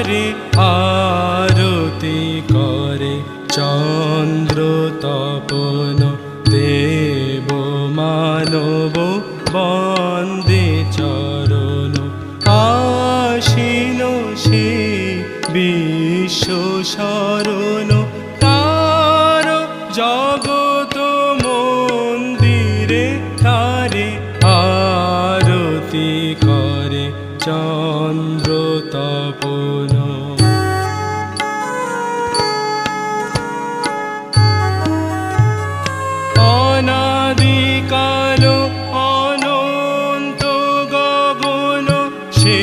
তারে আরতি করে চন্দ্র তপন দেব মানব বন্দে চরণ আশীন সে বিশ্ব শরণ তার জগত মন্দিরে তারে আরতি করে চন্দ্র তপন অনাদিকাল অনন্ত গগন সে